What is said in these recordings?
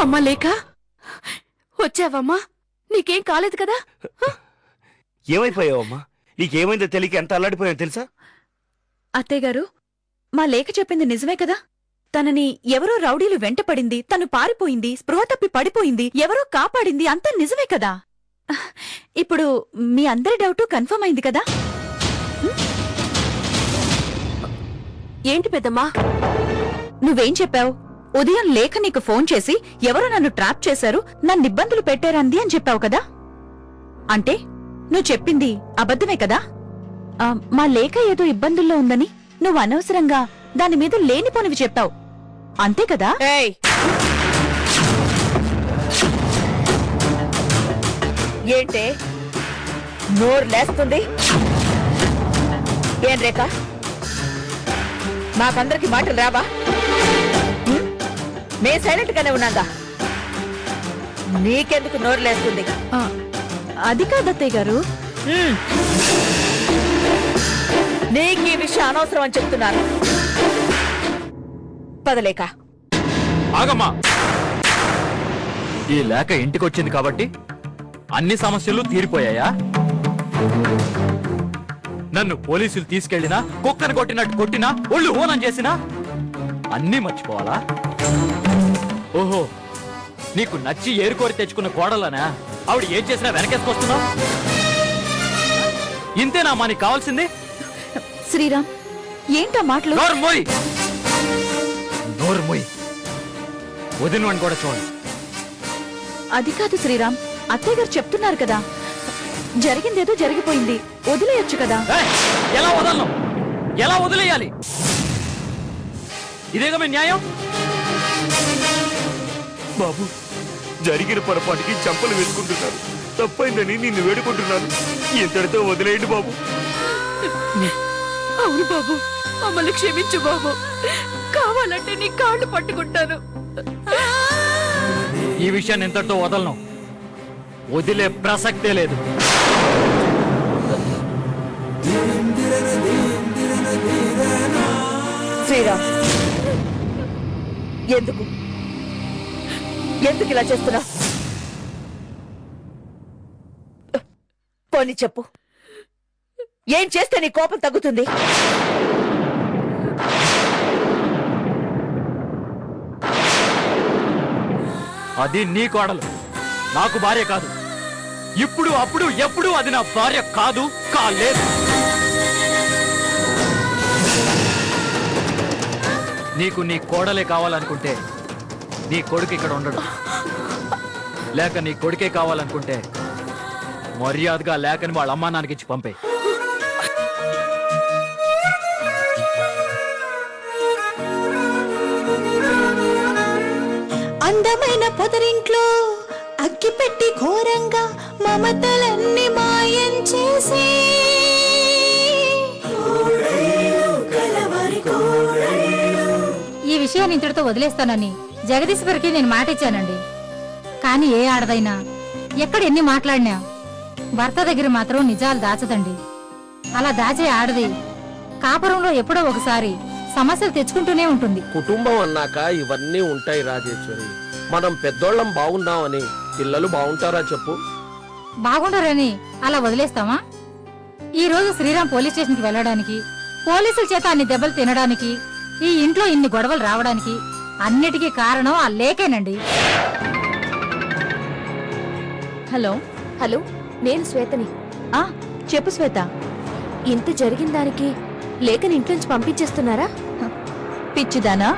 అమ్మా లేక వచ్చావమ్మా? నీకేం కాలేదు కదా? ఏమైపోయావమ్మా? నీకేమైందో తెలియక ఎంత అల్లాడిపోయావు తెలుసా? అత్తయ్య గారు, మా లేఖ చెప్పింది నిజమే కదా? తనని ఎవరో రౌడీలు వెంటపడింది, తను పారిపోయింది, స్పృహ తప్పి పడిపోయింది, ఎవరో కాపాడింది, అంతా నిజమే కదా? ఇప్పుడు మీ అందరి డౌటు కన్ఫర్మ్ అయింది కదా? ఏంటి పెద్దమ్మా? నువ్వేం చెప్పావు? ఉదయం లేఖ నీకు ఫోన్ చేసి ఎవరో నన్ను ట్రాప్ చేశారు, నన్ను ఇబ్బందులు పెట్టారంది అని చెప్పావు కదా? అంటే నువ్వు చెప్పింది అబద్ధమే కదా? మా లేఖ ఏదో ఇబ్బందుల్లో ఉందని నువ్వు అనవసరంగా దాని మీద లేనిపోనివి చెప్పావు, అంతే కదా? ఏంటే నోరు లేస్తుంది? ఏం రేఖ, మాకందరికి మాటలు రావా? మే సైలెంట్ గానే ఉన్నాగా, నీకెందుకు నోరు లేస్తుంది? అది కాదత్తయ్య గారు, నీకు ఈ విషయం అనవసరం అని చెప్తున్నాను. పదలేక ఆగమ్మా. ఈ లేఖ ఇంటికొచ్చింది కాబట్టి అన్ని సమస్యలు తీరిపోయాయా? నన్ను పోలీసులు తీసుకెళ్లినా, కుక్కను కొట్టినట్టు కొట్టినా, ఒళ్ళు హోనం చేసినా అన్నీ మర్చిపోవాలా? ఓహో, నీకు నచ్చి ఏరుకోరి తెచ్చుకున్న కోడలనా ఆవిడ ఏం చేసినా వెనకేసుకొస్తున్నావు? ఇంతేనా మా నీకు కావాల్సింది? శ్రీరామ్, ఏంటో మాటలు? నోర్మోయ్, వదినవాడిని కూడా చూడండి. అది కాదు శ్రీరామ్, అత్తయ్య గారు చెప్తున్నారు కదా, జరిగిందేదో జరిగిపోయింది, వదిలేయొచ్చు కదా? ఎలా వదలను? ఎలా వదిలేయాలి? ఇదేగా మీ న్యాయం? బాబు, జరిగిన పొరపాటుకి చంపలు వేసుకుంటున్నారు. తప్పైందని నిన్ను వేడుకుంటున్నాను. ఇంతటితో వదిలేయండి బాబు. అవును బాబు, మమ్మల్ని క్షమించు బాబు. కావాలంటే నీ కాళ్ళు పట్టుకుంటాను. ఈ విషయాన్ని ఇంతటితో వదలను. వదిలే ప్రసక్తే లేదు. శ్రీరామ్, ఎందుకు ఎందుకు ఇలా చేస్తున్నా? పోనీ చెప్పు, ఏం చేస్తే నీ కోపం తగ్గుతుంది? అది నీ కోడలు, నాకు భార్య కాదు. ఇప్పుడు అప్పుడు ఎప్పుడు అది నా భార్య కాదు, కాలేదు. నీకు నీ కోడలే కావాలనుకుంటే నీ కొడుకు ఇక్కడ ఉండడు. లేక నీ కొడుకే కావాలనుకుంటే మర్యాదగా లేకని వాళ్ళ అమ్మా నాన్నకి ఇచ్చి పంపే. అందమైన పొదరింట్లో అగ్గి పెట్టి ఘోరంగా మమతలన్నీ మాయం చేసి ఈ విషయాన్ని ఇంతటితో వదిలేస్తానని జగదీశ్వరికి నేను మాట ఇచ్చానండి. కానీ ఏ ఆడదైనా ఎక్కడ ఎన్ని మాట్లాడినా భర్త దగ్గర మాత్రం నిజాలు దాచదండి. అలా దాచే ఆడది కాపురంలో ఎప్పుడో ఒకసారి సమస్యలు తెచ్చుకుంటూనే ఉంటుంది. కుటుంబం అన్నాక ఇవన్నీ ఉంటాయి రాజేశ్వరి. మనం పెద్దోళ్ళం బాగున్నామని పిల్లలు బాగుంటారా చెప్పు? బాగుండరని అలా వదిలేస్తామా? ఈ రోజు శ్రీరామ్ పోలీస్ స్టేషన్ కి వెళ్ళడానికి, పోలీసుల చేత అన్ని దెబ్బలు తినడానికి, ఈ ఇంట్లో ఇన్ని గొడవలు రావడానికి అన్నిటికీ కారణం ఆ లేఖేనండి. హలో హలో, నేను శ్వేతని. చెప్పు శ్వేత. ఇంత జరిగిన దానికి లేఖని ఇంట్లోంచి పంపించేస్తున్నారా? పిచ్చిదానా,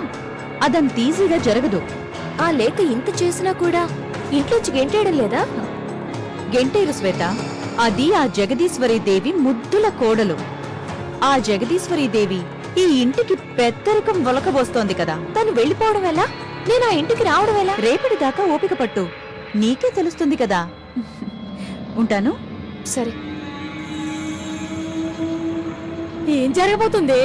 అదంత ఈజీగా జరగదు. ఆ లేఖ ఇంత చేసినా కూడా ఇంట్లోంచి గెంటేయడం లేదా? గెంటేరు శ్వేత, అది ఆ జగదీశ్వరీదేవి ముద్దుల కోడలు. ఆ జగదీశ్వరీదేవి ఈ ఇంటికి పెద్దరికం ఒలకబోస్తోంది కదా. తను వెళ్ళిపోవడం ఎలా? నేను ఆ ఇంటికి రావడం ఎలా? రేపటిదాకా ఓపిక పట్టు, నీకే తెలుస్తుంది కదా. ఉంటాను. సరే. ఏం జరగబోతుంది?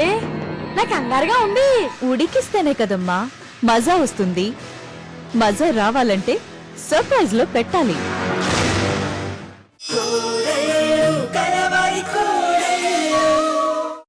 నాకు కంగారుగా ఉంది. ఉడికిస్తేనే కదమ్మా మజా వస్తుంది. మజా రావాలంటే సర్ప్రైజ్ లో పెట్టాలి.